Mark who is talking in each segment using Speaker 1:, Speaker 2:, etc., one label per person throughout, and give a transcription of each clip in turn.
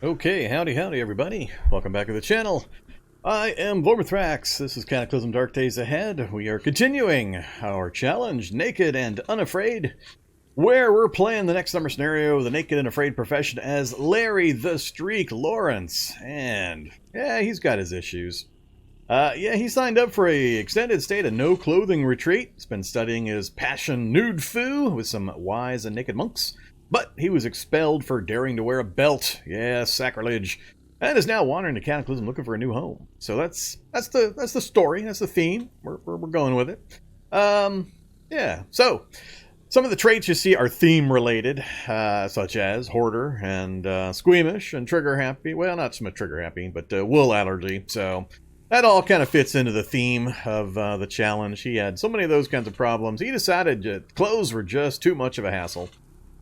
Speaker 1: Okay, howdy everybody. Welcome back to the channel. I am Vormithrax. This is Cataclysm Dark Days Ahead. We are continuing our challenge, Naked and Unafraid, where we're playing the next summer scenario, the Naked and Afraid profession, as Larry the Streak Lawrence. And, yeah, he's got his issues. Yeah, he signed up for a extended state of no-clothing retreat. He's been studying his passion Nude-Fu with some wise and naked monks. But he was expelled for daring to wear a belt. Yeah, sacrilege. And is now wandering to Cataclysm looking for a new home. So that's the story. That's the theme. We're going with it. Yeah. So some of the traits you see are theme related, such as hoarder and squeamish and trigger happy. Well, not so much trigger happy, but wool allergy. So that all kind of fits into the theme of the challenge. He had so many of those kinds of problems. He decided that clothes were just too much of a hassle.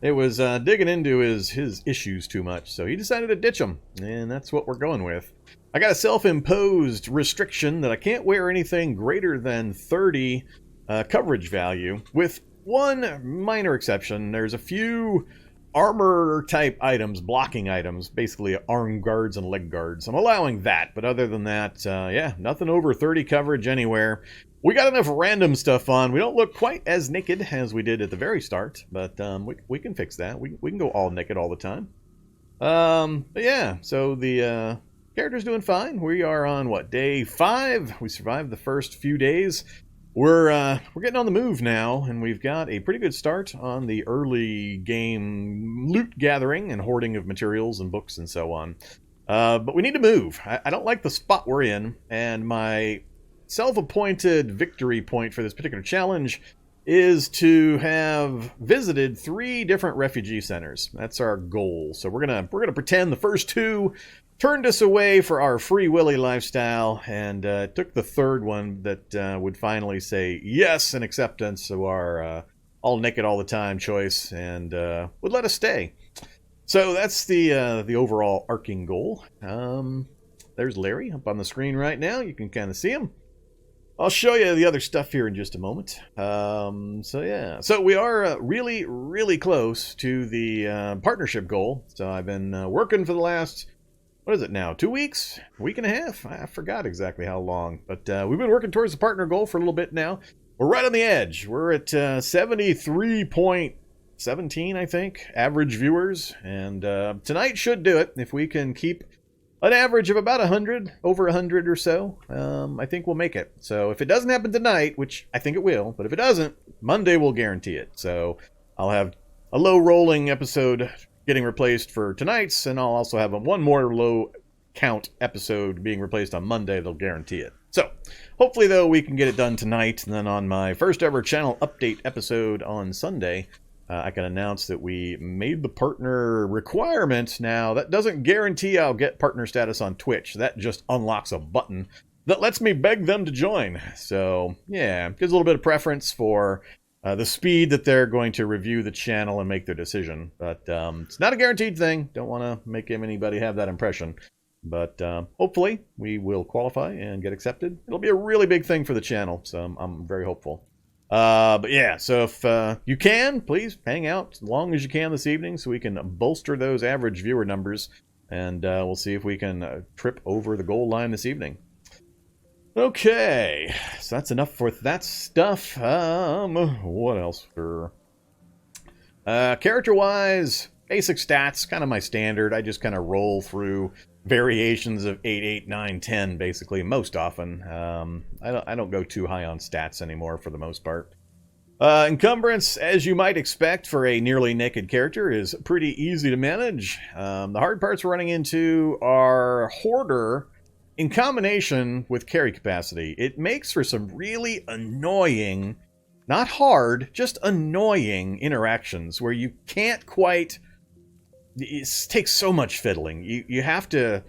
Speaker 1: It was digging into his issues too much, so he decided to ditch them, and that's what we're going with. I got a self-imposed restriction that I can't wear anything greater than 30 coverage value, with one minor exception. There's a few armor-type items, blocking items, basically arm guards and leg guards. I'm allowing that, but other than that, yeah, nothing over 30 coverage anywhere. We got enough random stuff on. We don't look quite as naked as we did at the very start, but we can fix that. We can go all naked all the time. But yeah, so the character's doing fine. We are on, what, day 5? We survived the first few days. We're getting on the move now, and we've got a pretty good start on the early game loot gathering and hoarding of materials and books and so on. But we need to move. I don't like the spot we're in, and my self-appointed victory point for this particular challenge is to have visited 3 different refugee centers. That's our goal. So we're gonna pretend the first 2 turned us away for our Free Willy lifestyle, and took the third one that would finally say yes in acceptance to our all naked all the time choice, and would let us stay. So that's the overall arcing goal. There's Larry up on the screen right now. You can kind of see him. I'll show you the other stuff here in just a moment. So yeah, so we are really, really close to the partnership goal. So I've been working for the last, what is it now, 2 weeks? A week and a half? I forgot exactly how long. But we've been working towards the partner goal for a little bit now. We're right on the edge. We're at 73.17, I think, average viewers. And tonight should do it if we can keep an average of about 100, over 100 or so. I think we'll make it. So if it doesn't happen tonight, which I think it will, but if it doesn't, Monday will guarantee it. So I'll have a low rolling episode getting replaced for tonight's, and I'll also have one more low count episode being replaced on Monday. They'll guarantee it. So hopefully, though, we can get it done tonight, and then on my first ever channel update episode on Sunday, I can announce that we made the partner requirement. Now, that doesn't guarantee I'll get partner status on Twitch. That just unlocks a button that lets me beg them to join. So, yeah, gives a little bit of preference for the speed that they're going to review the channel and make their decision. But it's not a guaranteed thing. Don't want to make anybody have that impression. But hopefully, we will qualify and get accepted. It'll be a really big thing for the channel, so I'm very hopeful. But yeah, so if you can, please hang out as long as you can this evening so we can bolster those average viewer numbers, and we'll see if we can trip over the goal line this evening. Okay, so that's enough for that stuff. What else? Character-wise, basic stats, kind of my standard. I just kind of roll through variations of 8, 8, 9, 10, basically, most often. I don't go too high on stats anymore for the most part. Encumbrance, as you might expect for a nearly naked character, is pretty easy to manage. The hard parts we're running into are hoarder in combination with carry capacity. It makes for some really annoying, not hard, just annoying interactions where you can't quite... It takes so much fiddling. You have to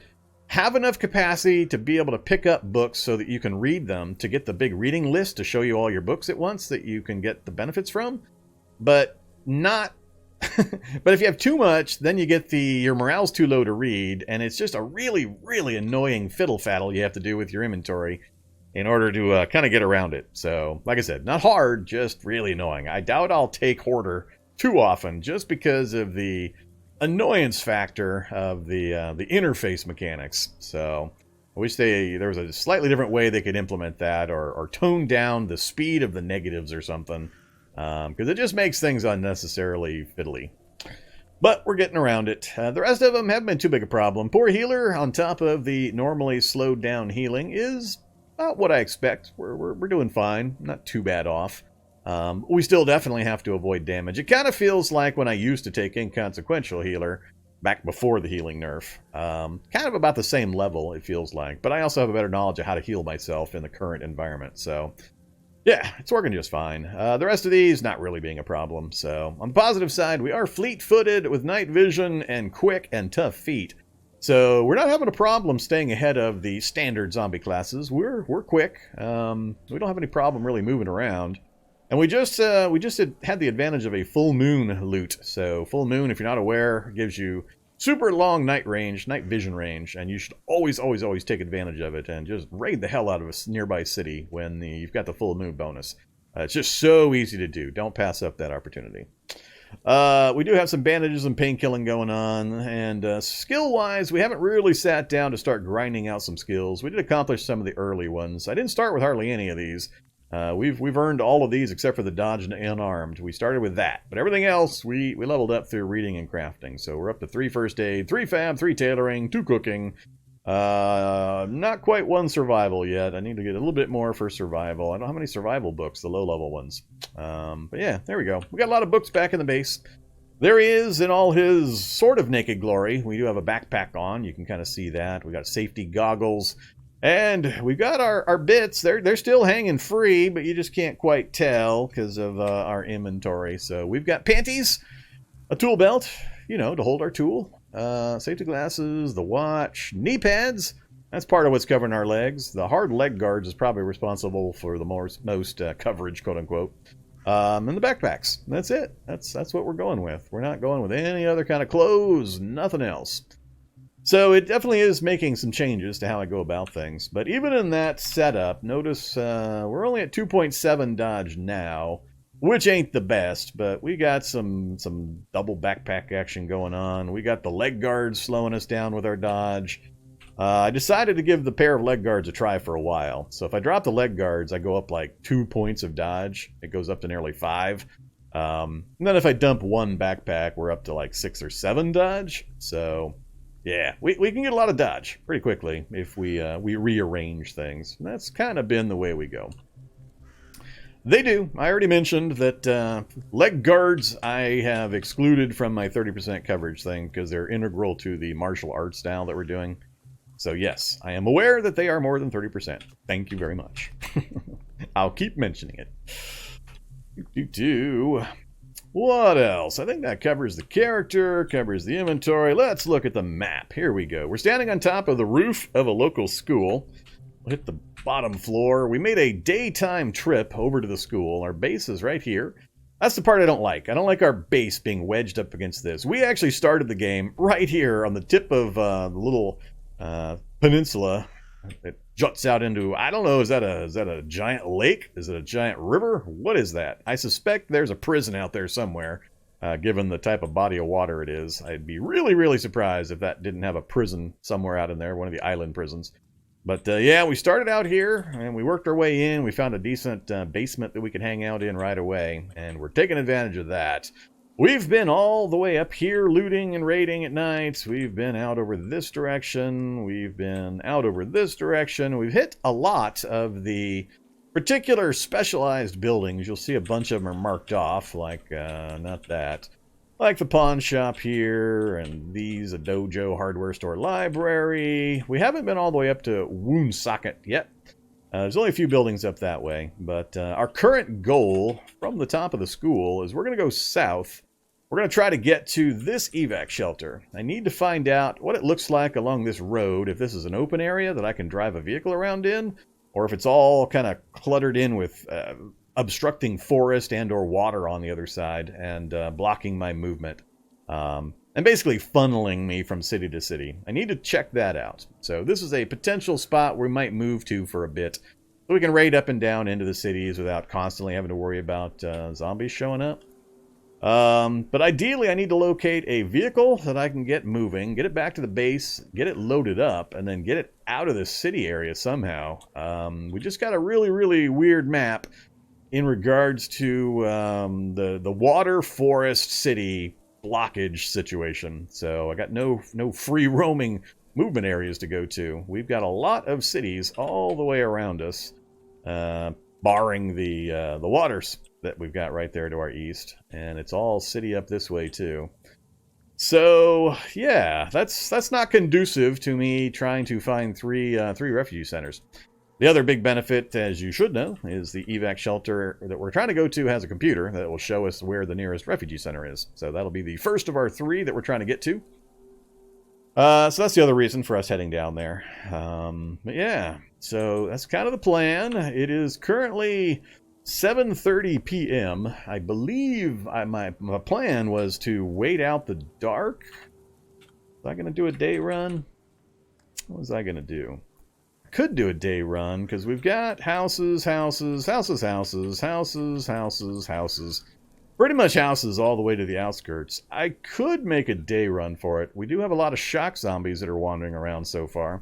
Speaker 1: have enough capacity to be able to pick up books so that you can read them, to get the big reading list to show you all your books at once that you can get the benefits from. But not... but if you have too much, then you get your morale's too low to read, and it's just a really, really annoying fiddle-faddle you have to do with your inventory in order to kind of get around it. So, like I said, not hard, just really annoying. I doubt I'll take Hoarder too often, just because of the annoyance factor of the interface mechanics. So I wish there was a slightly different way they could implement that, or tone down the speed of the negatives or something, because it just makes things unnecessarily fiddly. But we're getting around it. The rest of them haven't been too big a problem. Poor healer on top of the normally slowed down healing is about what I expect. We're doing fine. Not too bad off. We still definitely have to avoid damage. It kind of feels like when I used to take inconsequential healer back before the healing nerf. Kind of about the same level, it feels like. But I also have a better knowledge of how to heal myself in the current environment. So yeah, it's working just fine. The rest of these not really being a problem. So on the positive side, we are fleet-footed with night vision and quick and tough feet. So we're not having a problem staying ahead of the standard zombie classes. We're quick. We don't have any problem really moving around. And we just had the advantage of a full moon loot. So full moon, if you're not aware, gives you super long night vision range, and you should always take advantage of it and just raid the hell out of a nearby city when you've got the full moon bonus. It's just so easy to do. Don't pass up that opportunity. We do have some bandages and painkilling going on, and skill-wise, we haven't really sat down to start grinding out some skills. We did accomplish some of the early ones. I didn't start with hardly any of these. We've earned all of these except for the dodge and unarmed. We started with that, but everything else we leveled up through reading and crafting. So we're up to 3 first aid, 3 fab, 3 tailoring, 2 cooking. Not quite 1 survival yet. I need to get a little bit more for survival. I don't have any survival books, the low level ones. But yeah, there we go. We got a lot of books back in the base. There he is in all his sort of naked glory. We do have a backpack on. You can kind of see that. We got safety goggles. And we've got our bits. They're still hanging free, but you just can't quite tell because of our inventory. So we've got panties, a tool belt, you know, to hold our tool, safety glasses, the watch, knee pads. That's part of what's covering our legs. The hard leg guards is probably responsible for the most coverage, quote unquote. And the backpacks. That's it. That's what we're going with. We're not going with any other kind of clothes, nothing else. So it definitely is making some changes to how I go about things. But even in that setup, notice we're only at 2.7 dodge now, which ain't the best, but we got some double backpack action going on. We got the leg guards slowing us down with our dodge. I decided to give the pair of leg guards a try for a while. So if I drop the leg guards, I go up like 2 points of dodge. It goes up to nearly 5. And then if I dump 1 backpack, we're up to like 6 or 7 dodge. So yeah, we can get a lot of dodge pretty quickly if we rearrange things. And that's kind of been the way we go. They do. I already mentioned that leg guards I have excluded from my 30% coverage thing because they're integral to the martial arts style that we're doing. So yes, I am aware that they are more than 30%. Thank you very much. I'll keep mentioning it. What else? I think that covers the character, covers the inventory. Let's look at the map. Here we go. We're standing on top of the roof of a local school. We'll hit the bottom floor. We made a daytime trip over to the school. Our base is right here. That's the part I don't like. I don't like our base being wedged up against this. We actually started the game right here on the tip of the little peninsula that juts out into, I don't know, is that a giant lake? Is it a giant river? What is that? I suspect there's a prison out there somewhere, given the type of body of water it is. I'd be really surprised if that didn't have a prison somewhere out in there, one of the island prisons. But yeah, we started out here, and we worked our way in. We found a decent basement that we could hang out in right away, and we're taking advantage of that. We've been all the way up here looting and raiding at night. We've been out over this direction. We've been out over this direction. We've hit a lot of the particular specialized buildings. You'll see a bunch of them are marked off, like, not that. Like the pawn shop here, and these, a dojo, hardware store, library. We haven't been all the way up to Woonsocket yet. There's only a few buildings up that way, but our current goal from the top of the school is we're going to go south. We're going to try to get to this evac shelter. I need to find out what it looks like along this road, if this is an open area that I can drive a vehicle around in, or if it's all kind of cluttered in with obstructing forest and or water on the other side and blocking my movement. And basically funneling me from city to city. I need to check that out. So this is a potential spot we might move to for a bit. So we can raid up and down into the cities without constantly having to worry about zombies showing up. But ideally, I need to locate a vehicle that I can get moving, get it back to the base, get it loaded up, and then get it out of the city area somehow. We just got a really, really weird map in regards to the water forest city blockage situation. So I got no free roaming movement areas to go to. We've got a lot of cities all the way around us, barring the waters that we've got right there to our east, and it's all city up this way too. So yeah, that's not conducive to me trying to find three refugee centers. The other big benefit, as you should know, is the evac shelter that we're trying to go to has a computer that will show us where the nearest refugee center is. So that'll be the first of our 3 that we're trying to get to. So that's the other reason for us heading down there. But yeah, so that's kind of the plan. It is currently 7:30 p.m. I believe my plan was to wait out the dark. Was I going to do a day run? What was I going to do? I could do a day run because we've got houses. Pretty much houses all the way to the outskirts. I could make a day run for it. We do have a lot of shock zombies that are wandering around so far.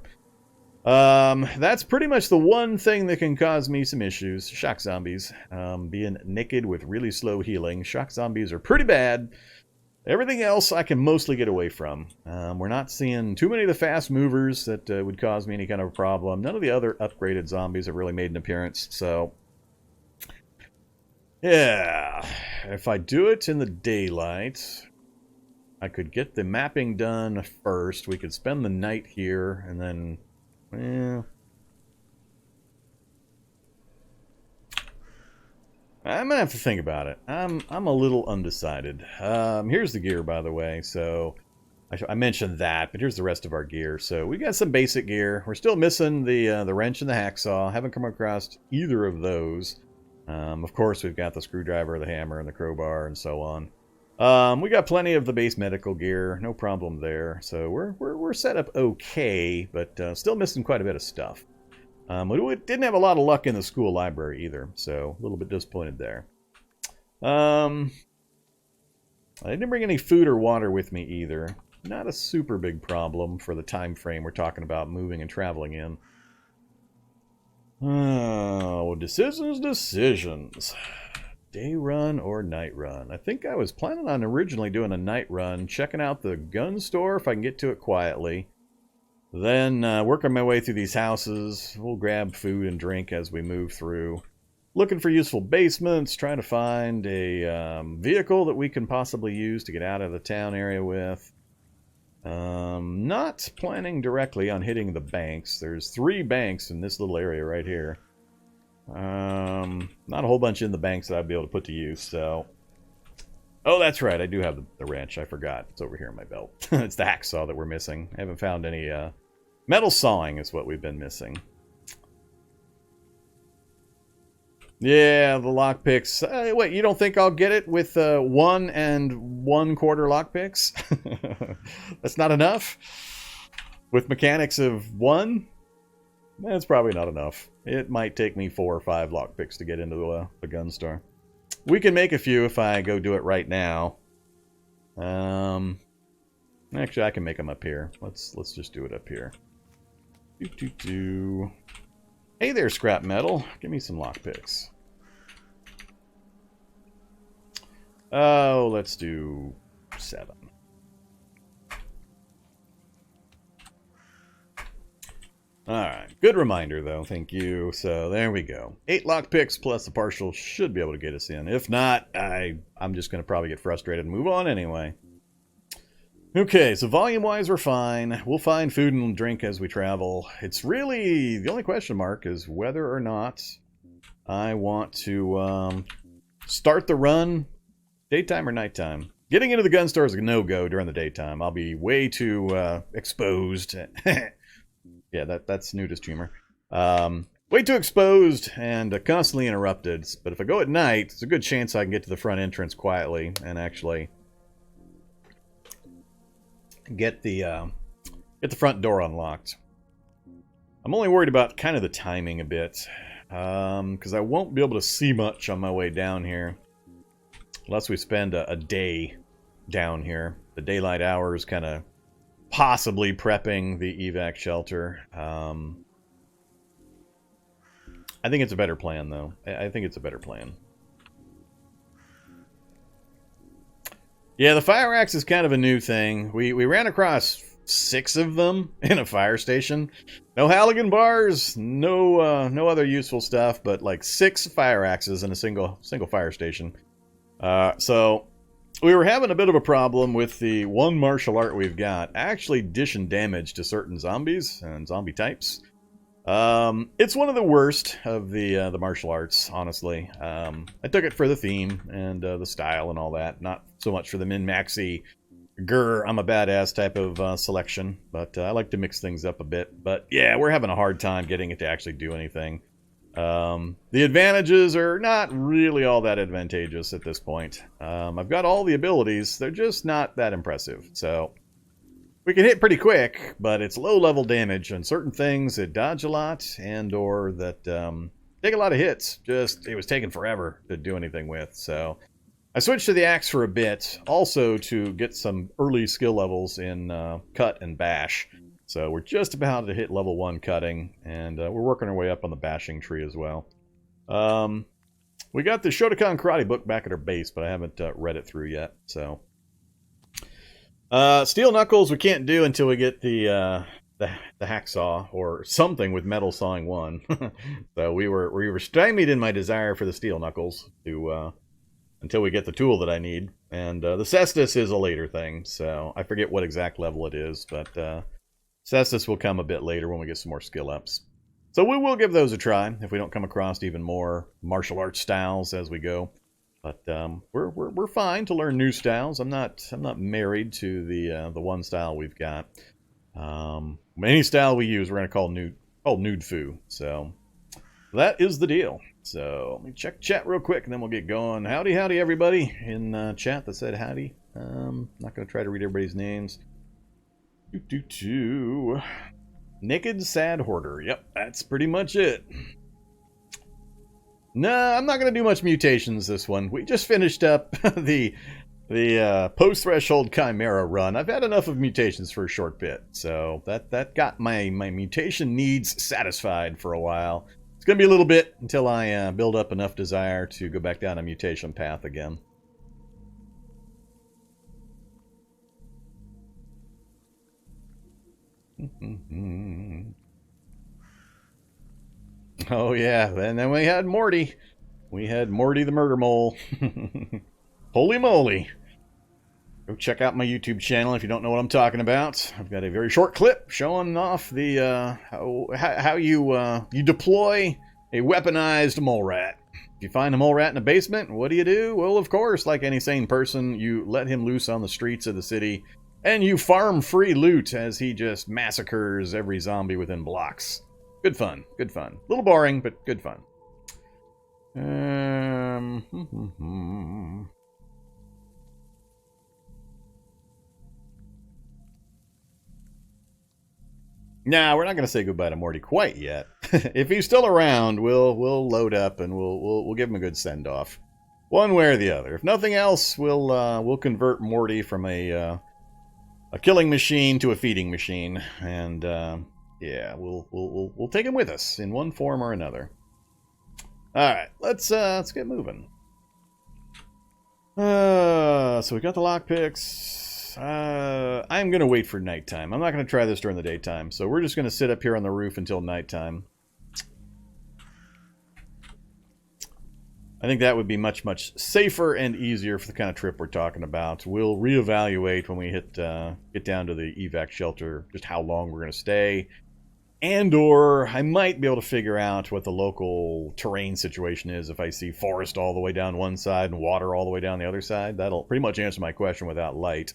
Speaker 1: That's pretty much the one thing that can cause me some issues. Shock zombies. Being naked with really slow healing. Shock zombies are pretty bad. Everything else I can mostly get away from. We're not seeing too many of the fast movers that would cause me any kind of a problem. None of the other upgraded zombies have really made an appearance, so yeah, if I do it in the daylight, I could get the mapping done first. We could spend the night here, and then, well, I'm gonna have to think about it. I'm a little undecided. Here's the gear, by the way. So I mentioned that, but here's the rest of our gear. So we got some basic gear. We're still missing the wrench and the hacksaw. Haven't come across either of those. Of course, we've got the screwdriver, the hammer, and the crowbar, and so on. We got plenty of the base medical gear, no problem there. So we're set up okay, but still missing quite a bit of stuff. We didn't have a lot of luck in the school library either, so a little bit disappointed there. I didn't bring any food or water with me either. Not a super big problem for the time frame we're talking about moving and traveling in. Oh, decisions. Day run or night run? I think I was planning on originally doing a night run, checking out the gun store if I can get to it quietly. Then working my way through these houses. We'll grab food and drink as we move through. Looking for useful basements, trying to find a vehicle that we can possibly use to get out of the town area with. Not planning directly on hitting the banks. There's 3 banks in this little area right here. Not a whole bunch in the banks that I'd be able to put to use, so... Oh, that's right, I do have the wrench. I forgot. It's over here in my belt. It's the hacksaw that we're missing. I haven't found any, metal sawing is what we've been missing. Yeah, the lockpicks. Wait, you don't think I'll get it with 1 1/4 lockpicks? That's not enough? With mechanics of 1? That's probably not enough. It might take me 4 or 5 lockpicks to get into the gun store. We can make a few if I go do it right now. Actually, I can make them up here. Let's just do it up here. Hey there, scrap metal. Give me some lockpicks. Oh, let's do 7. Alright, good reminder though, thank you. So there we go. 8 lockpicks plus the partial should be able to get us in. If not, I'm just going to probably get frustrated and move on anyway. Okay, so volume-wise we're fine. We'll find food and drink as we travel. It's really, the only question mark is whether or not I want to start the run daytime or nighttime. Getting into the gun store is a no-go during the daytime. I'll be way too exposed. Yeah, that's nudist humor. Way too exposed and constantly interrupted. But if I go at night, there's a good chance I can get to the front entrance quietly and actually get the front door unlocked. I'm only worried about kind of the timing a bit, because I won't be able to see much on my way down here. Unless we spend a day down here. The daylight hours kind of possibly prepping the evac shelter. I think it's a better plan, though. I think it's a better plan. Yeah, the fire axe is kind of a new thing. We ran across 6 of them in a fire station. No Halligan bars, no other useful stuff, but like 6 fire axes in a single fire station. So we were having a bit of a problem with the one martial art we've got actually dishing damage to certain zombies and zombie types. It's one of the worst of the martial arts, honestly. I took it for the theme and the style and all that, not so much for the min-maxy, grr, I'm a badass type of selection, but I like to mix things up a bit. But yeah, we're having a hard time getting it to actually do anything. The advantages are not really all that advantageous at this point. I've got all the abilities, they're just not that impressive, so we can hit pretty quick, but it's low-level damage on certain things that dodge a lot and or that take a lot of hits. Just, it was taking forever to do anything with, so I switched to the axe for a bit, also to get some early skill levels in cut and bash. So we're just about to hit level 1 cutting, and we're working our way up on the bashing tree as well. We got the Shotokan Karate book back at our base, but I haven't read it through yet, so... Steel knuckles we can't do until we get the hacksaw or something with metal sawing 1. So we were stymied in my desire for the steel knuckles to until we get the tool that I need. And the cestus is a later thing, so I forget what exact level it is, but cestus will come a bit later when we get some more skill ups. So we will give those a try if we don't come across even more martial arts styles as we go. But we're fine to learn new styles. I'm not married to the one style we've got. Any style we use, we're gonna call Nude-Fu. So that is the deal. So let me check chat real quick, and then we'll get going. Howdy, everybody in chat that said howdy. Not gonna try to read everybody's names. Naked Sad Hoarder. Yep, that's pretty much it. Nah, I'm not going to do much mutations this one. We just finished up the post-threshold Chimera run. I've had enough of mutations for a short bit, so that got my mutation needs satisfied for a while. It's going to be a little bit until I build up enough desire to go back down a mutation path again. Oh yeah, and then we had Morty. We had Morty the Murder Mole. Holy moly. Go check out my YouTube channel if you don't know what I'm talking about. I've got a very short clip showing off the how you deploy a weaponized mole rat. If you find a mole rat in a basement, what do? Well, of course, like any sane person, you let him loose on the streets of the city, and you farm free loot as he just massacres every zombie within blocks. Good fun, good fun. A little boring, but good fun. Nah, we're not going to say goodbye to Morty quite yet. If he's still around, we'll load up and we'll give him a good send off, one way or the other. If nothing else, we'll convert Morty from a killing machine to a feeding machine, and yeah, we'll take him with us in one form or another. All right, let's get moving. So we got the lockpicks. I'm gonna wait for nighttime. I'm not gonna try this during the daytime, so we're just gonna sit up here on the roof until nighttime. I think that would be much safer and easier for the kind of trip we're talking about. We'll reevaluate when we get down to the evac shelter just how long we're gonna stay. And or I might be able to figure out what the local terrain situation is if I see forest all the way down one side and water all the way down the other side. That'll pretty much answer my question without light.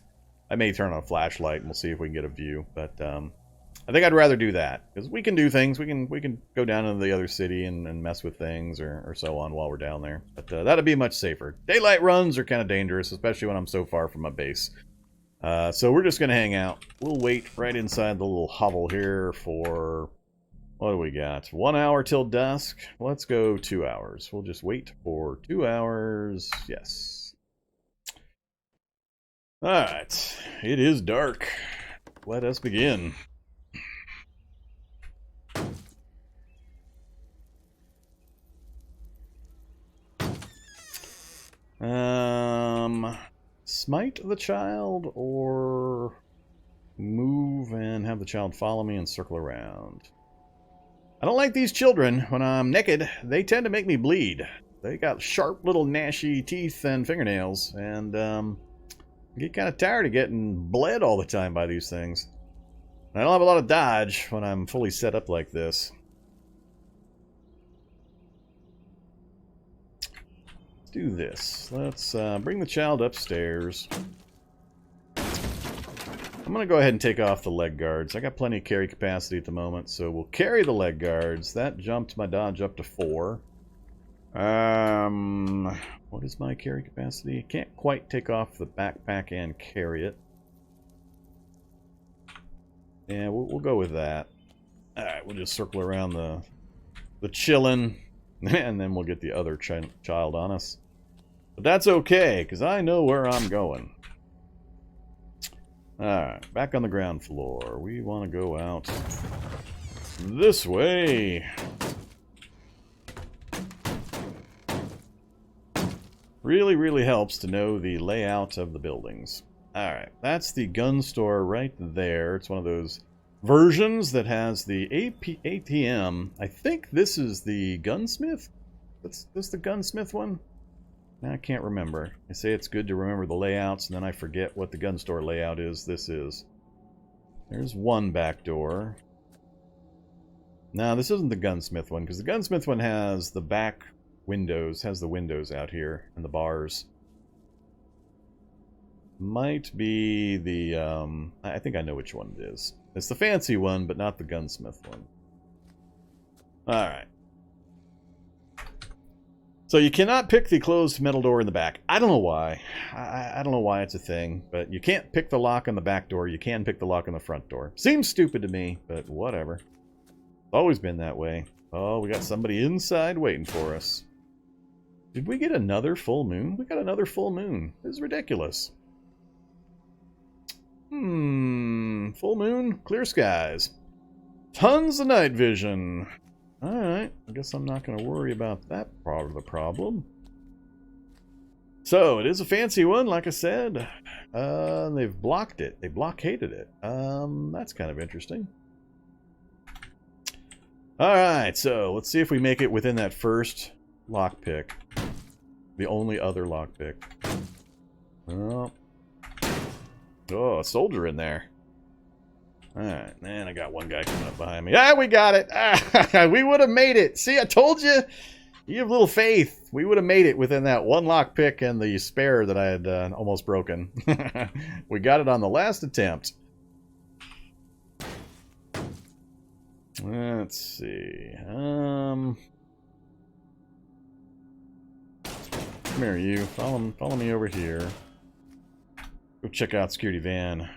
Speaker 1: I may turn on a flashlight and we'll see if we can get a view. But I think I'd rather do that, because we can do things. We can go down into the other city and mess with things or so on while we're down there. But that'd be much safer. Daylight runs are kind of dangerous, especially when I'm so far from my base. So we're just going to hang out. We'll wait right inside the little hovel here for, what do we got? 1 hour till dusk. Let's go 2 hours. We'll just wait for 2 hours. Yes. Alright, it is dark. Let us begin. Smite the child or move and have the child follow me and circle around. I don't like these children. When I'm naked, they tend to make me bleed. They got sharp little gnashy teeth and fingernails, and I get kind of tired of getting bled all the time by these things. I don't have a lot of dodge when I'm fully set up like this. Let's do this. Let's bring the child upstairs. I'm going to go ahead and take off the leg guards. I got plenty of carry capacity at the moment, so we'll carry the leg guards. That jumped my dodge up to 4. What is my carry capacity? Can't quite take off the backpack and carry it. Yeah, we'll go with that. Alright, we'll just circle around the chillin', and then we'll get the other child on us. But that's okay, because I know where I'm going. Alright, back on the ground floor. We want to go out this way. Really, really helps to know the layout of the buildings. Alright, that's the gun store right there. It's one of those versions that has the ATM. I think this is the gunsmith? Is this the gunsmith one? I can't remember. I say it's good to remember the layouts, and then I forget what the gun store layout is. This is. There's one back door. No, this isn't the gunsmith one, because the gunsmith one has the back windows, has the windows out here, and the bars. Might be the, I think I know which one it is. It's the fancy one, but not the gunsmith one. Alright. So you cannot pick the closed metal door in the back. I don't know why. I don't know why it's a thing, but you can't pick the lock on the back door. You can pick the lock on the front door. Seems stupid to me, but whatever. It's always been that way. Oh, we got somebody inside waiting for us. Did we get another full moon? We got another full moon. This is ridiculous. Full moon, clear skies. Tons of night vision. Alright, I guess I'm not going to worry about that part of the problem. So, it is a fancy one, like I said. They've blocked it. They blockaded it. That's kind of interesting. Alright, so let's see if we make it within that first lockpick. The only other lockpick. Oh, a soldier in there. Alright, man, I got one guy coming up behind me. Ah, we got it! Ah, we would have made it! See, I told you! You have little faith. We would have made it within that one lockpick and the spare that I had almost broken. We got it on the last attempt. Let's see. Come here, you. Follow me over here. Go check out security van.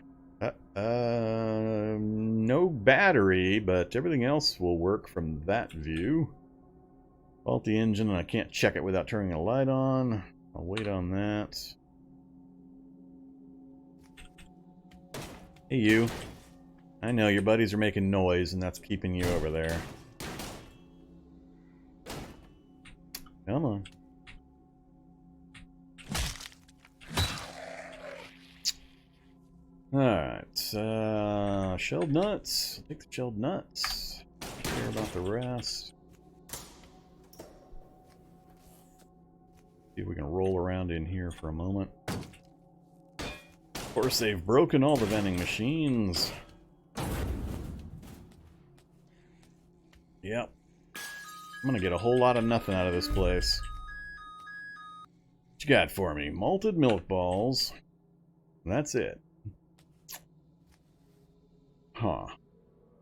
Speaker 1: No battery, but everything else will work from that view. Faulty engine, and I can't check it without turning a light on. I'll wait on that. Hey, you. I know your buddies are making noise, and that's keeping you over there. Come on. Alright, shelled nuts. I'll take the shelled nuts. Don't care about the rest. See if we can roll around in here for a moment. Of course, they've broken all the vending machines. Yep. I'm gonna get a whole lot of nothing out of this place. What you got for me? Malted milk balls. And that's it. Huh.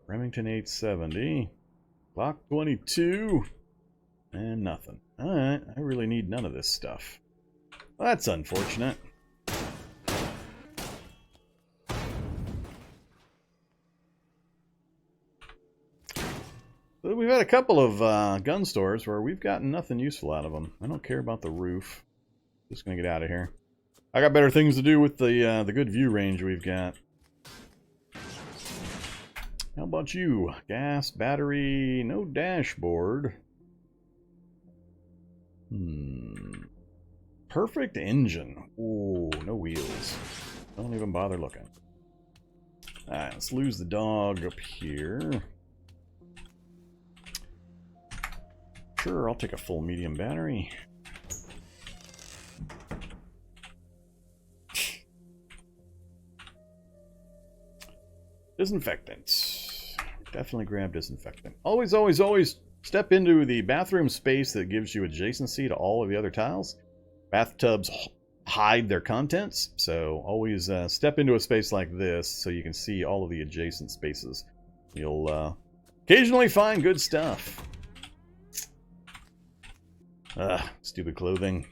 Speaker 1: Remington 870. Glock 22. And nothing. Alright, I really need none of this stuff. Well, that's unfortunate. But we've had a couple of gun stores where we've gotten nothing useful out of them. I don't care about the roof. Just gonna get out of here. I got better things to do with the good view range we've got. How about you? Gas, battery, no dashboard. Perfect engine. Ooh, no wheels. Don't even bother looking. Alright, let's lose the dog up here. Sure, I'll take a full medium battery. Disinfectant. Definitely grab disinfectant. Always, always, always step into the bathroom space that gives you adjacency to all of the other tiles. Bathtubs hide their contents, so always step into a space like this so you can see all of the adjacent spaces. You'll occasionally find good stuff. Stupid clothing.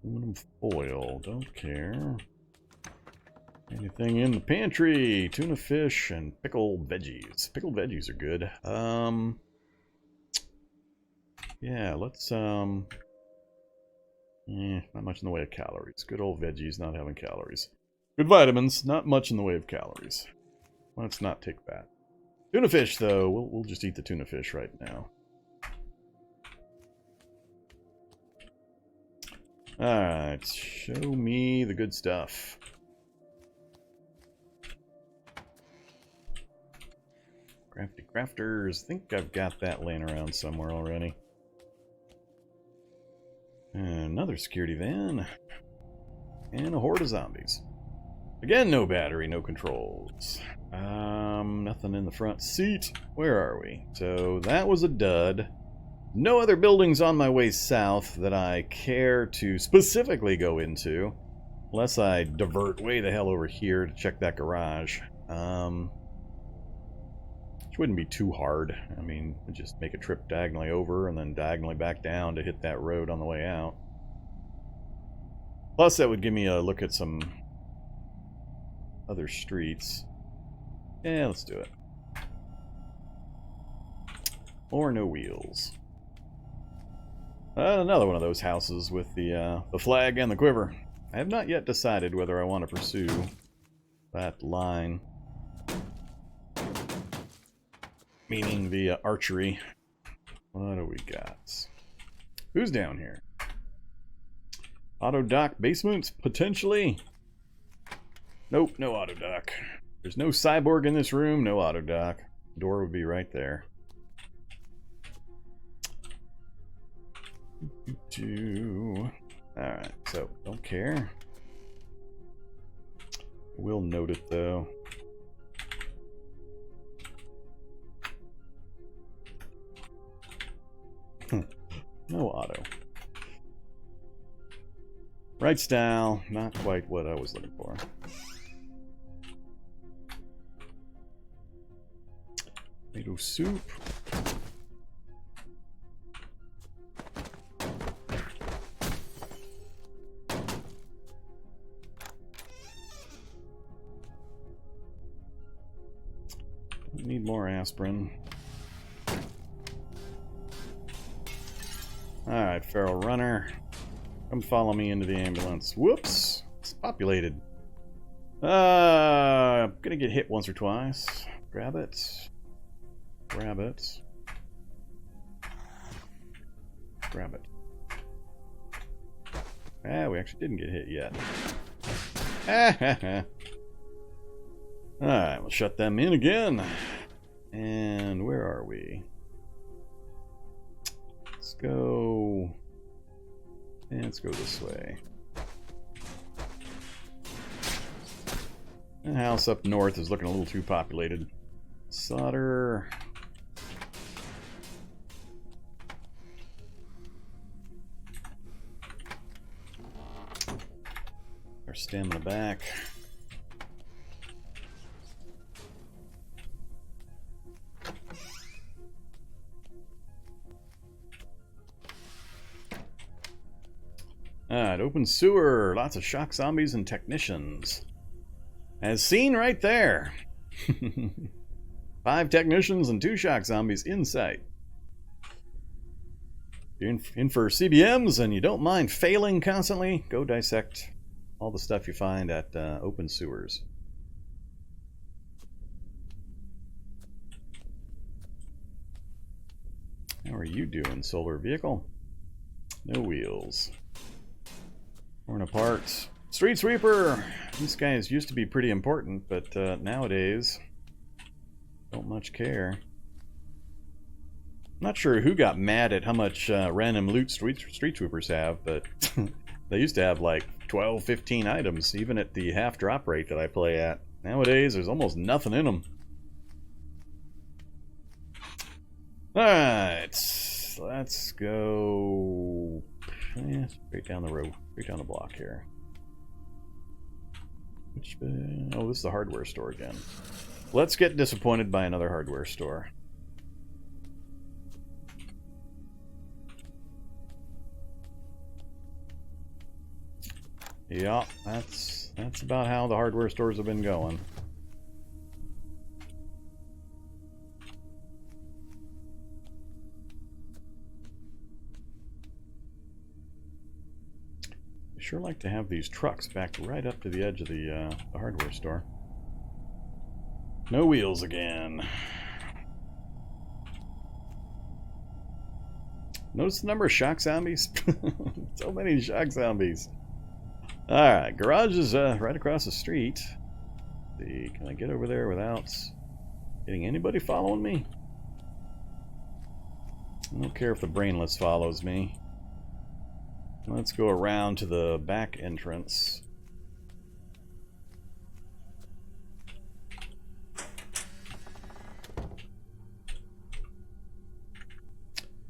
Speaker 1: Aluminum foil, don't care. Anything in the pantry? Tuna fish and pickled veggies. Pickled veggies are good. Yeah, let's not much in the way of calories. Good old veggies not having calories. Good vitamins, not much in the way of calories. Let's not take that. Tuna fish, though, we'll just eat the tuna fish right now. Alright, show me the good stuff. Crafty crafters. I think I've got that laying around somewhere already. And another security van. And a horde of zombies. Again, no battery, no controls. Nothing in the front seat. Where are we? So that was a dud. No other buildings on my way south that I care to specifically go into. Unless I divert way the hell over here to check that garage. Which wouldn't be too hard. I mean, just make a trip diagonally over and then diagonally back down to hit that road on the way out. Plus, that would give me a look at some other streets. Yeah, let's do it. Or no wheels. Another one of those houses with the flag and the quiver. I have not yet decided whether I want to pursue that line. Meaning the archery. What do we got? Who's down here? Auto dock basement, potentially? Nope, no auto dock. There's no cyborg in this room, no auto dock. Door would be right there. Alright, so don't care. We'll note it though. No auto. Right style, not quite what I was looking for. Tomato soup. Need more aspirin. Alright, feral runner. Come follow me into the ambulance. Whoops! It's populated. I'm gonna get hit once or twice. Grab it. Grab it. Grab it. Ah, we actually didn't get hit yet. Alright, we'll shut them in again. And where are we? Let's go... And let's go this way. The house up north is looking a little too populated. Solder. Our stamina back. Alright, open sewer. Lots of shock zombies and technicians. As seen right there. 5 technicians and 2 shock zombies in sight. You're in for CBMs and you don't mind failing constantly, go dissect all the stuff you find at open sewers. How are you doing, solar vehicle? No wheels. Torn apart. Street sweeper! These guys used to be pretty important, but nowadays don't much care. Not sure who got mad at how much random loot street sweepers have, but they used to have like 12, 15 items, even at the half drop rate that I play at. Nowadays, there's almost nothing in them. Alright, let's go straight down the road, straight down the block here. Oh, this is the hardware store again. Let's get disappointed by another hardware store. Yeah, that's about how the hardware stores have been going. I sure like to have these trucks backed right up to the edge of the hardware store. No wheels again. Notice the number of shock zombies? So many shock zombies. Alright, garage is right across the street. Let's see, can I get over there without getting anybody following me? I don't care if the brainless follows me. Let's go around to the back entrance.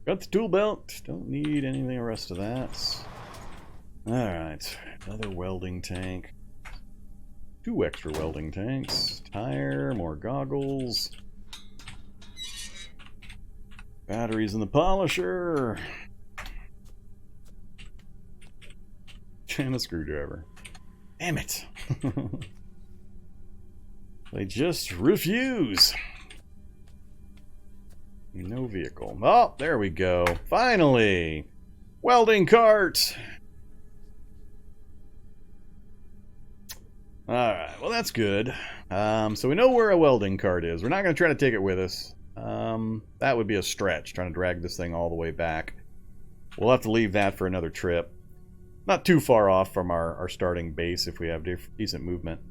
Speaker 1: Got the tool belt. Don't need anything the rest of that. Alright, another welding tank. 2 extra welding tanks. Tire, more goggles. Batteries in the polisher. And a screwdriver. Damn it. They just refuse. No vehicle. Oh, there we go. Finally! Welding cart! Alright, well that's good. So we know where a welding cart is. We're not going to try to take it with us. That would be a stretch, trying to drag this thing all the way back. We'll have to leave that for another trip. Not too far off from our starting base if we have decent movement.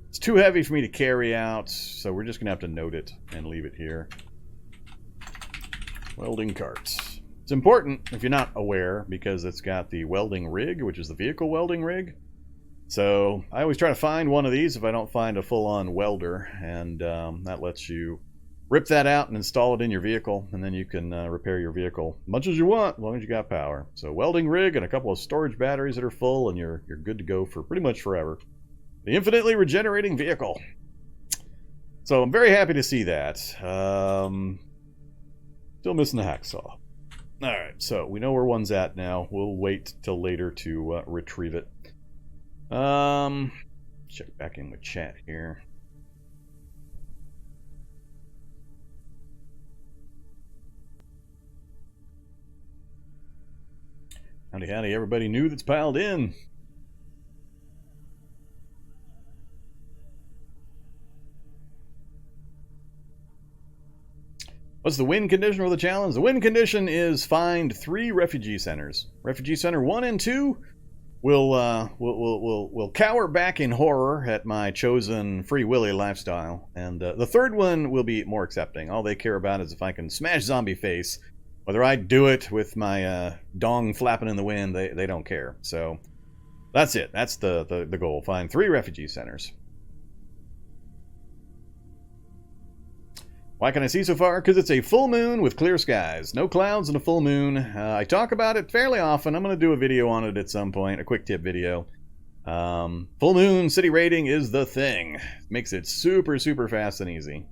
Speaker 1: It's too heavy for me to carry out, so we're just going to have to note it and leave it here. Welding carts. It's important if you're not aware because it's got the welding rig, which is the vehicle welding rig. So I always try to find one of these if I don't find a full-on welder, and that lets you rip that out and install it in your vehicle, and then you can repair your vehicle as much as you want, as long as you got power. So welding rig and a couple of storage batteries that are full, and you're good to go for pretty much forever. The infinitely regenerating vehicle. So I'm very happy to see that. Still missing the hacksaw. Alright, so we know where one's at now. We'll wait till later to retrieve it. Check back in with chat here. Howdy, howdy, everybody new that's piled in. What's the win condition for the challenge? The win condition is find 3 refugee centers. Refugee Center 1 and 2 will cower back in horror at my chosen Free Willy lifestyle. And the third one will be more accepting. All they care about is if I can smash zombie face. Whether I do it with my dong flapping in the wind, they don't care. So that's it. That's the goal. Find 3 refugee centers. Why can I see so far? Because it's a full moon with clear skies. No clouds and a full moon. I talk about it fairly often. I'm going to do a video on it at some point. A quick tip video. Full moon city raiding is the thing. Makes it super, super fast and easy.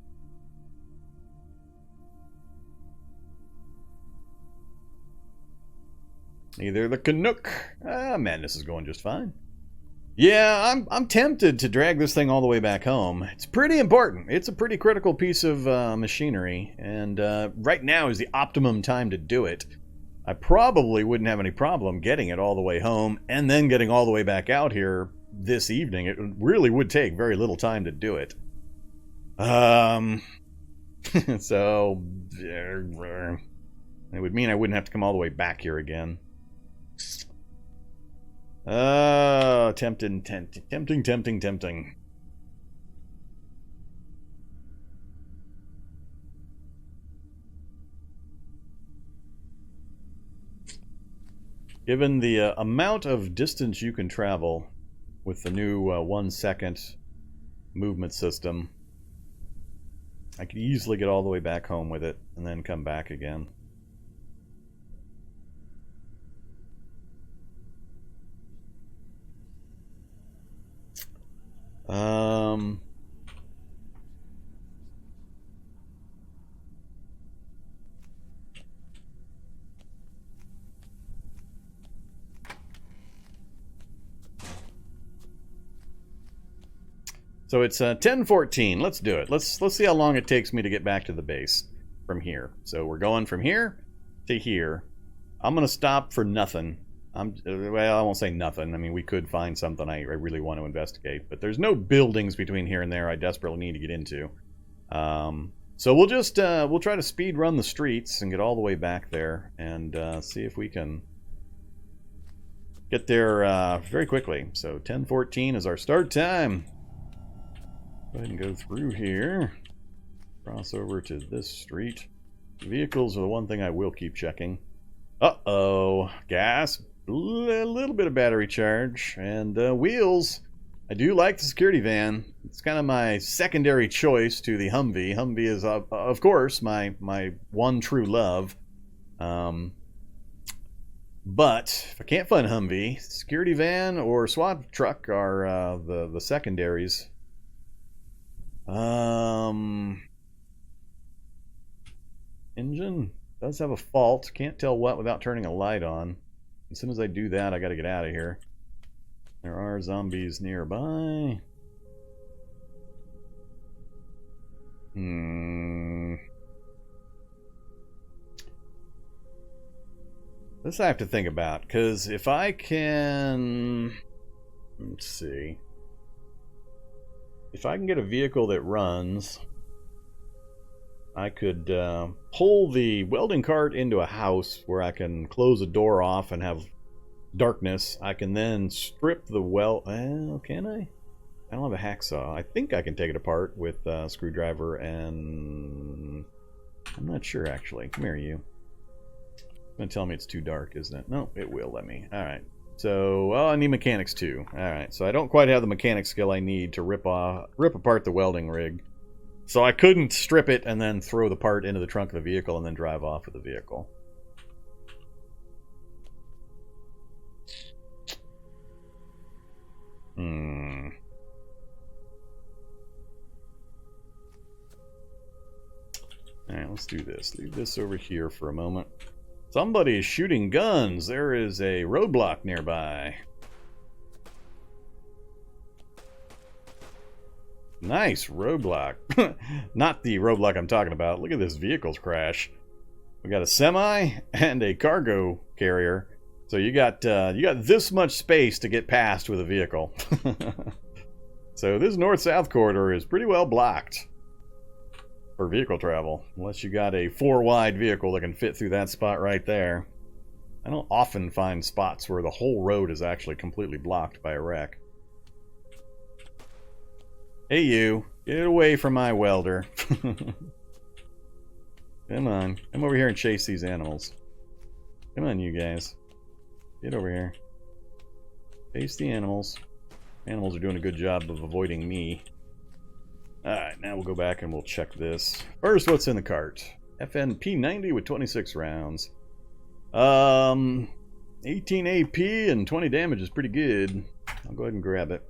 Speaker 1: Either the Canuck. Madness is going just fine. Yeah, I'm tempted to drag this thing all the way back home. It's pretty important. It's a pretty critical piece of machinery, and right now is the optimum time to do it. I probably wouldn't have any problem getting it all the way home and then getting all the way back out here this evening. It really would take very little time to do it. So it would mean I wouldn't have to come all the way back here again. Tempting. Given the amount of distance you can travel with the new 1 second movement system, I could easily get all the way back home with it and then come back again. So it's 10:14. Let's do it. Let's see how long it takes me to get back to the base from here. So we're going from here to here. I'm gonna stop for nothing. Well, I won't say nothing. I mean, we could find something I really want to investigate, but there's no buildings between here and there I desperately need to get into. So we'll just we'll try to speed run the streets and get all the way back there and see if we can get there very quickly. So 10:14 is our start time. Go ahead and go through here. Cross over to this street. Vehicles are the one thing I will keep checking. Uh-oh. Gas. A little bit of battery charge. And wheels. I do like the security van. It's kind of my secondary choice to the Humvee. Humvee is, of course, my one true love. But if I can't find Humvee, security van or SWAT truck are the secondaries. Engine does have a fault. Can't tell what without turning a light on. As soon as I do that, I gotta get out of here. There are zombies nearby. This I have to think about, because if I can... Let's see. If I can get a vehicle that runs, I could pull the welding cart into a house where I can close a door off and have darkness. I can then strip the can I? I don't have a hacksaw. I think I can take it apart with a screwdriver and... I'm not sure, actually. Come here, you. It's going to tell me it's too dark, isn't it? No, it will let me. Alright. So, I need mechanics too. Alright, so I don't quite have the mechanic skill I need to rip apart the welding rig. So I couldn't strip it and then throw the part into the trunk of the vehicle and then drive off with the vehicle. Alright, let's do this. Leave this over here for a moment. Somebody is shooting guns. There is a roadblock nearby. Nice roadblock. Not the roadblock I'm talking about. Look at this vehicle's crash. We got a semi and a cargo carrier. So you got this much space to get past with a vehicle. So this north-south corridor is pretty well blocked for vehicle travel, unless you got a 4-wide vehicle that can fit through that spot right there. I don't often find spots where the whole road is actually completely blocked by a wreck. Hey you, get away from my welder. Come on, come over here and chase these animals. Come on, you guys. Get over here. Chase the animals. Animals are doing a good job of avoiding me. Alright, now we'll go back and we'll check this. First, what's in the cart? FNP90 with 26 rounds. 18 AP and 20 damage is pretty good. I'll go ahead and grab it.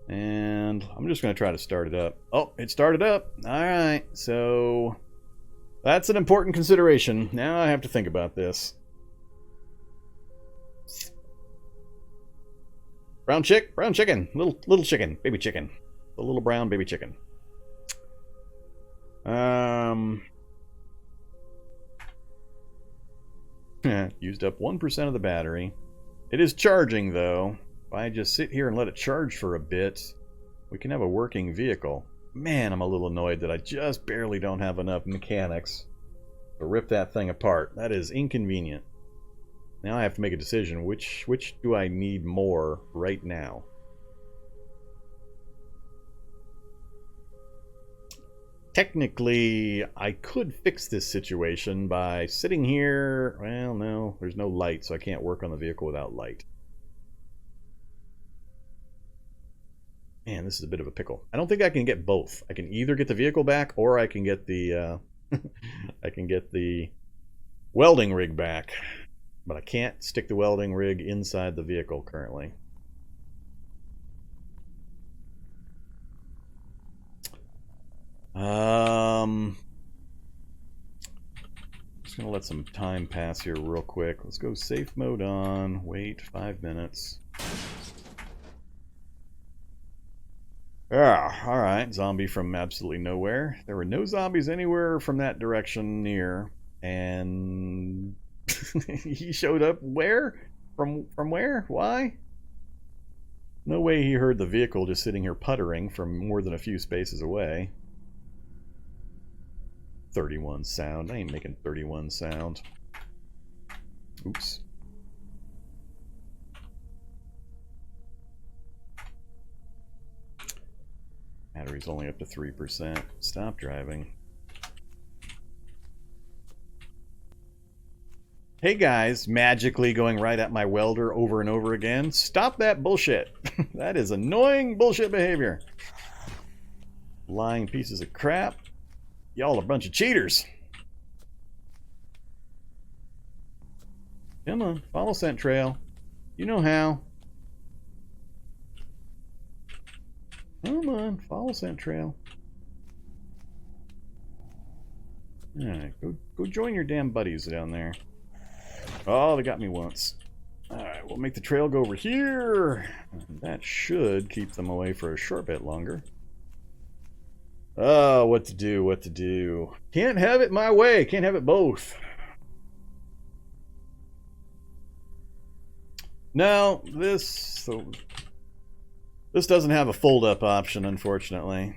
Speaker 1: And I'm just going to try to start it up. Oh, it started up. Alright, so that's an important consideration. Now I have to think about this. Brown chicken, little chicken, baby chicken, the little brown baby chicken. Used up 1% of the battery. It is charging though. If I just sit here and let it charge for a bit, we can have a working vehicle. Man, I'm a little annoyed that I just barely don't have enough mechanics to rip that thing apart. That is inconvenient. Now I have to make a decision. Which do I need more right now? Technically, I could fix this situation by sitting here. Well, no, there's no light, so I can't work on the vehicle without light. Man, this is a bit of a pickle. I don't think I can get both. I can either get the vehicle back, or I can get the I can get the welding rig back. But I can't stick the welding rig inside the vehicle currently. Just gonna let some time pass here real quick. Let's go safe mode on. Wait 5 minutes. Ah, alright. Zombie from absolutely nowhere. There were no zombies anywhere from that direction near. And he showed up where? From where? Why? No way he heard the vehicle just sitting here puttering from more than a few spaces away. 31 sound. I ain't making 31 sound. Oops. Battery's only up to 3%. Stop driving. Hey guys, magically going right at my welder over and over again. Stop that bullshit. That is annoying bullshit behavior. Lying pieces of crap. Y'all a bunch of cheaters. Come on, follow scent trail. You know how. Come on, follow scent trail. Alright, go join your damn buddies down there. Oh, they got me once. Alright, we'll make the trail go over here. That should keep them away for a short bit longer. Oh, what to do, what to do. Can't have it my way, can't have it both. No, this doesn't have a fold-up option, unfortunately.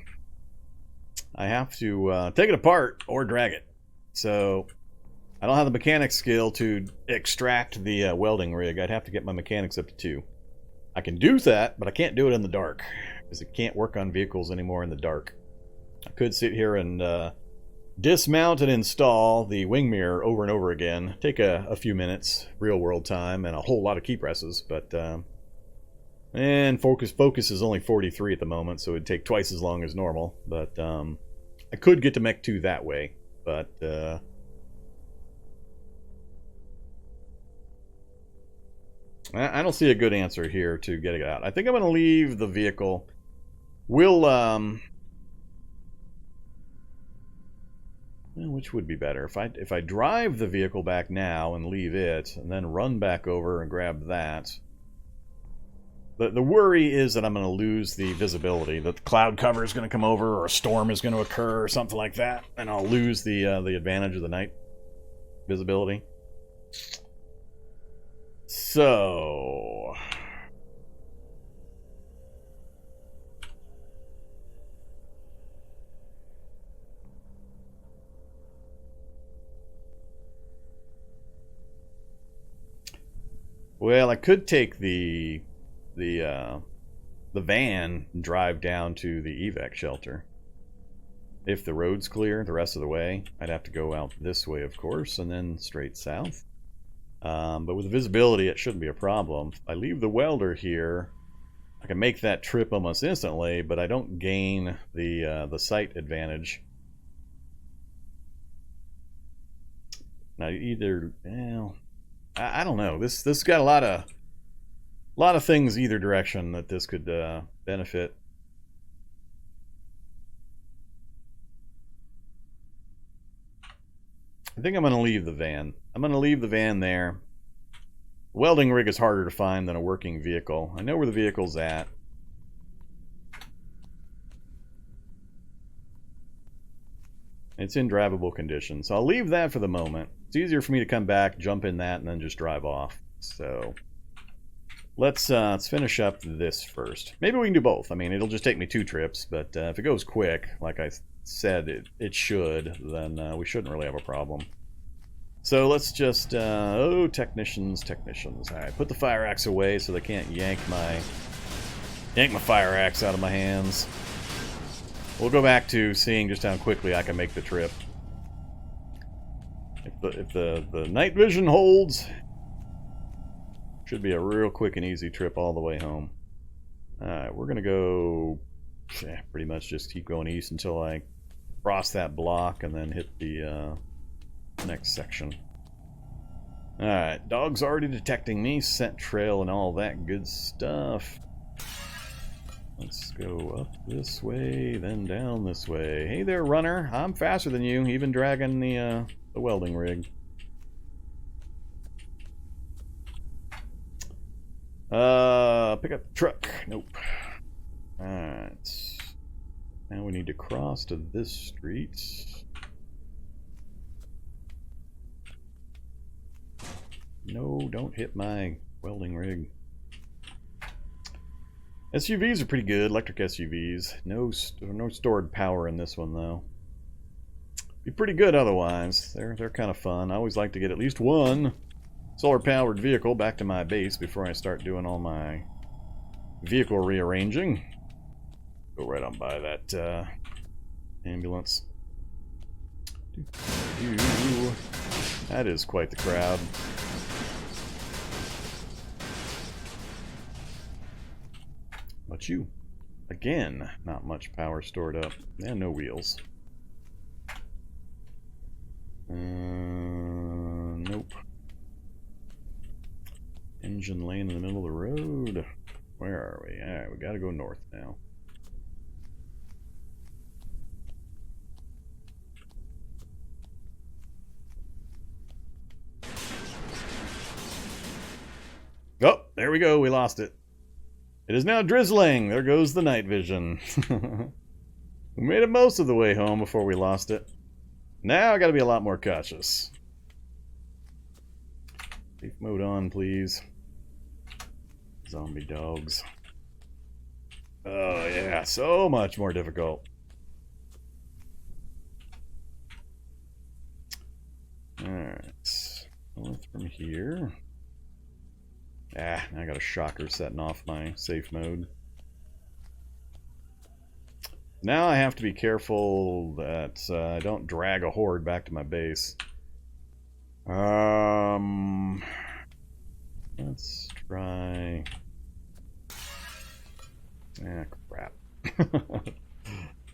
Speaker 1: I have to take it apart or drag it. So, I don't have the mechanics skill to extract the welding rig. I'd have to get my mechanics up to 2. I can do that, but I can't do it in the dark, because it can't work on vehicles anymore in the dark. I could sit here and dismount and install the wing mirror over and over again. Take a few minutes, real world time, and a whole lot of key presses, but and focus is only 43 at the moment, so it'd take twice as long as normal. But I could get to Mech 2 that way, but I don't see a good answer here to getting it out. I think I'm going to leave the vehicle. We'll which would be better? If I drive the vehicle back now and leave it, and then run back over and grab that. The worry is that I'm going to lose the visibility. That the cloud cover is going to come over, or a storm is going to occur, or something like that, and I'll lose the advantage of the night visibility. So well, I could take the van and drive down to the evac shelter. If the road's clear the rest of the way, I'd have to go out this way, of course, and then straight south. But with the visibility, it shouldn't be a problem. If I leave the welder here, I can make that trip almost instantly, but I don't gain the sight advantage. Now, either, well, I don't know. This got a lot of things either direction that this could benefit. I think I'm going to leave the van. I'm going to leave the van there. Welding rig is harder to find than a working vehicle. I know where the vehicle's at. It's in drivable condition, so I'll leave that for the moment. It's easier for me to come back, jump in that, and then just drive off. So let's finish up this first. Maybe we can do both. I mean, it'll just take me 2 trips, but if it goes quick, like I said it should, then we shouldn't really have a problem. So let's just, oh, technicians. Alright, put the fire axe away so they can't yank my fire axe out of my hands. We'll go back to seeing just how quickly I can make the trip. If the night vision holds, should be a real quick and easy trip all the way home. Alright, we're gonna go pretty much just keep going east until I cross that block and then hit the next section. Alright, dog's already detecting me, scent trail and all that good stuff. Let's go up this way, then down this way. Hey there, runner. I'm faster than you, even dragging the welding rig. Pick up the truck. Nope. Alright. Now we need to cross to this street. No, don't hit my welding rig. SUVs are pretty good, electric SUVs. No stored power in this one though. Be pretty good otherwise. They're kind of fun. I always like to get at least one solar-powered vehicle back to my base before I start doing all my vehicle rearranging. Go right on by that ambulance. That is quite the crowd. But you, again, not much power stored up, and no wheels. Nope. Engine laying in the middle of the road. Where are we? Alright, we gotta go north now. Oh, there we go, we lost it. It is now drizzling. There goes the night vision. We made it most of the way home before we lost it. Now I gotta be a lot more cautious. Safe mode on, please. Zombie dogs. Oh yeah, so much more difficult. Alright. North from here. I got a shocker setting off my safe mode. Now I have to be careful that I don't drag a horde back to my base. Let's try... crap.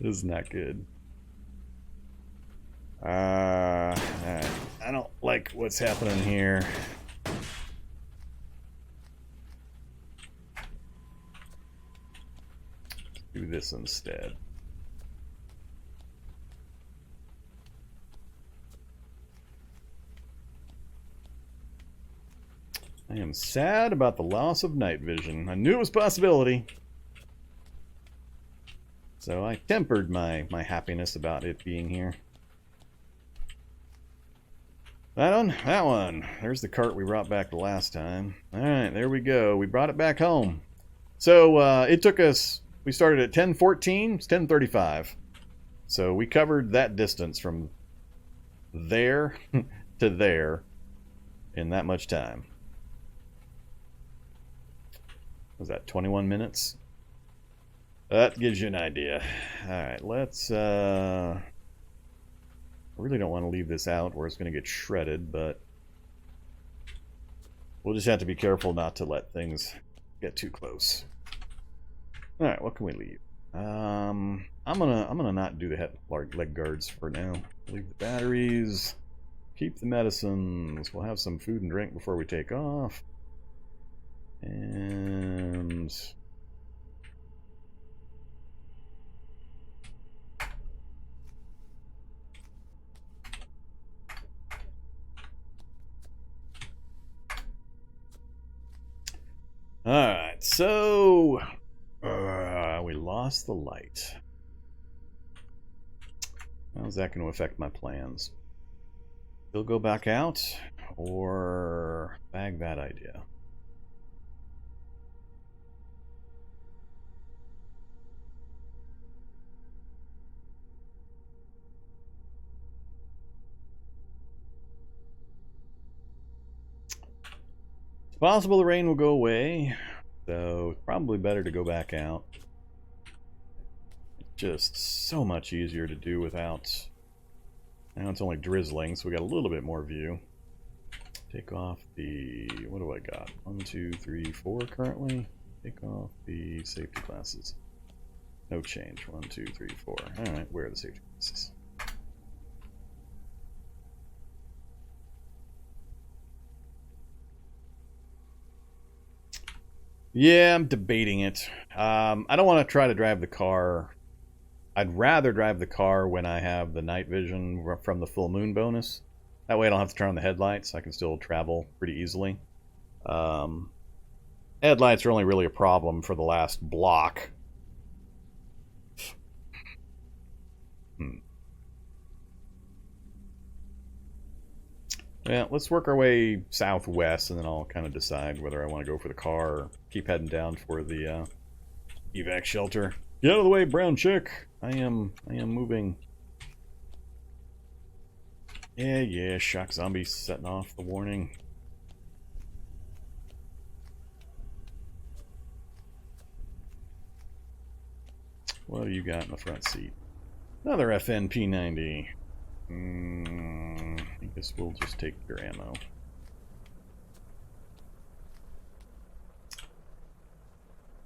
Speaker 1: This is not good. I don't like what's happening here. Do this instead. I am sad about the loss of night vision. I knew it was a possibility. So I tempered my happiness about it being here. That one. There's the cart we brought back the last time. Alright, there we go. We brought it back home. So it took us... We started at 10:14, it's 10:35. So we covered that distance from there to there in that much time. Was that 21 minutes? That gives you an idea. Alright, let's... I really don't want to leave this out where it's going to get shredded, but... We'll just have to be careful not to let things get too close. Alright, what can we leave? I'm gonna not do the leg guards for now. Leave the batteries. Keep the medicines. We'll have some food and drink before we take off. And... Alright, so we lost the light. How's that going to affect my plans? Still go back out, or bag that idea? It's possible the rain will go away, so it's probably better to go back out. It's just so much easier to do without... Now it's only drizzling, so we got a little bit more view. Take off the... What do I got? 1, 2, 3, 4 currently. Take off the safety glasses. No change. 1, 2, 3, 4. Alright, where are the safety glasses? Yeah, I'm debating it. I don't want to try to drive the car. I'd rather drive the car when I have the night vision from the full moon bonus. That way I don't have to turn on the headlights. I can still travel pretty easily. Headlights are only really a problem for the last block. Yeah, let's work our way southwest, and then I'll kind of decide whether I want to go for the car or keep heading down for the evac shelter. Get out of the way, brown chick! I am moving. Yeah, shock zombie setting off the warning. What do you got in the front seat? Another FNP90. I guess we'll just take your ammo.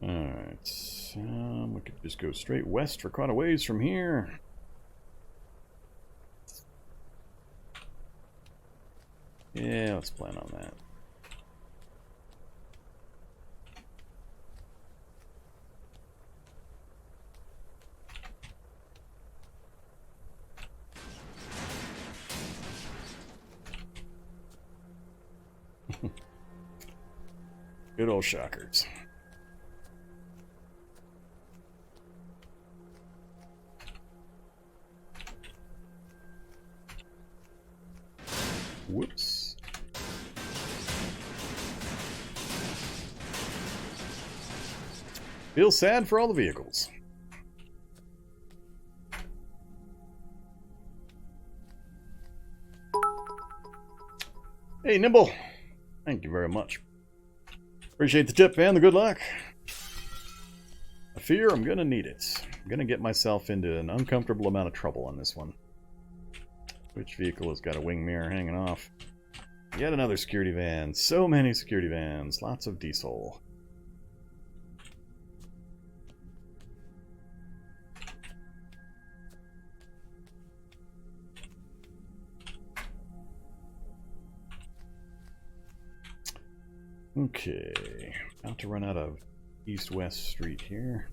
Speaker 1: Alright, we could just go straight west for quite a ways from here. Yeah, let's plan on that. Good old shockers. Whoops. Feel sad for all the vehicles. Hey, Nimble. Thank you very much. Appreciate the tip and the good luck. I fear I'm gonna need it. I'm gonna get myself into an uncomfortable amount of trouble on this one. Which vehicle has got a wing mirror hanging off? Yet another security van. So many security vans. Lots of diesel. Okay, about to run out of east-west street here.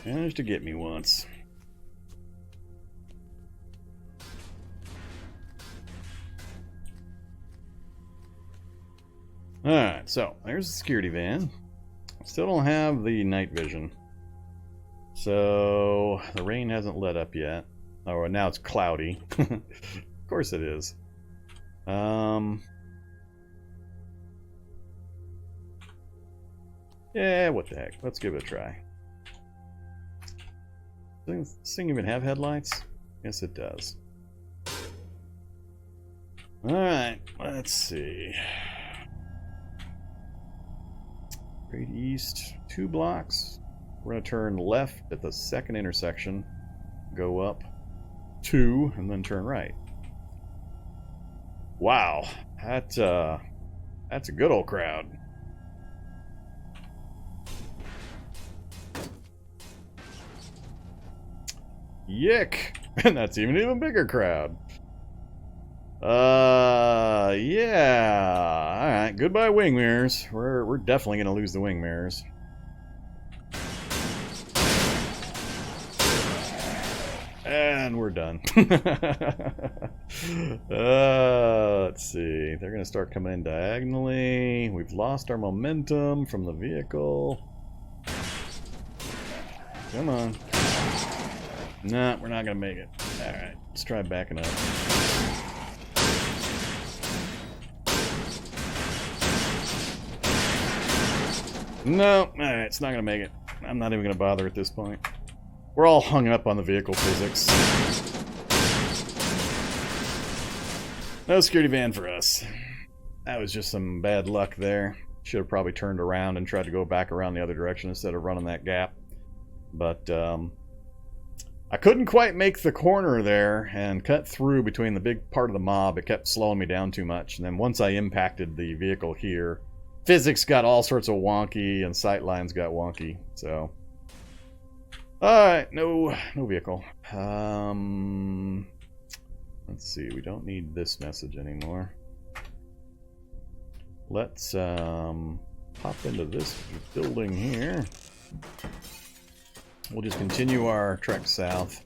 Speaker 1: Managed to get me once. Alright, so there's the security van. Still don't have the night vision. So the rain hasn't let up yet. Oh, now it's cloudy. Of course it is. Yeah, what the heck. Let's give it a try. Does this thing even have headlights? Yes, it does. Alright, let's see. Straight east, 2 blocks. We're going to turn left at the second intersection, go up 2, and then turn right. Wow, that's a good old crowd. Yick! And that's even bigger crowd. Yeah. Alright, goodbye wing mirrors. We're definitely gonna lose the wing mirrors. And we're done. Let's see. They're gonna start coming in diagonally. We've lost our momentum from the vehicle. Come on. Nah, we're not gonna make it. Alright, let's try backing up. No, alright, it's not gonna make it. I'm not even gonna bother at this point. We're all hung up on the vehicle physics. No security van for us. That was just some bad luck there. Should have probably turned around and tried to go back around the other direction instead of running that gap. But I couldn't quite make the corner there and cut through between the big part of the mob. It kept slowing me down too much. And then once I impacted the vehicle here, physics got all sorts of wonky and sight lines got wonky. So, alright, no vehicle. Let's see, we don't need this message anymore. Let's pop into this building here. We'll just continue our trek south.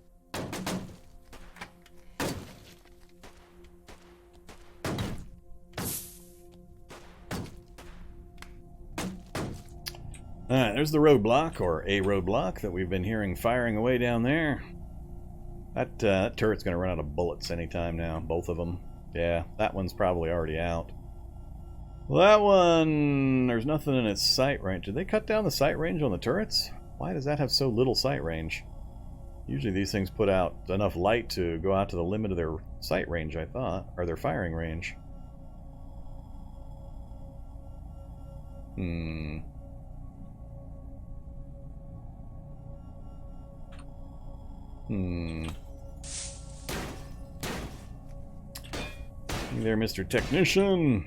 Speaker 1: Alright, there's the roadblock, or a roadblock, that we've been hearing firing away down there. That turret's going to run out of bullets anytime now, both of them. Yeah, that one's probably already out. Well, that one, there's nothing in its sight range. Did they cut down the sight range on the turrets? Why does that have so little sight range? Usually these things put out enough light to go out to the limit of their sight range, I thought, or their firing range. Hey there, Mr. Technician.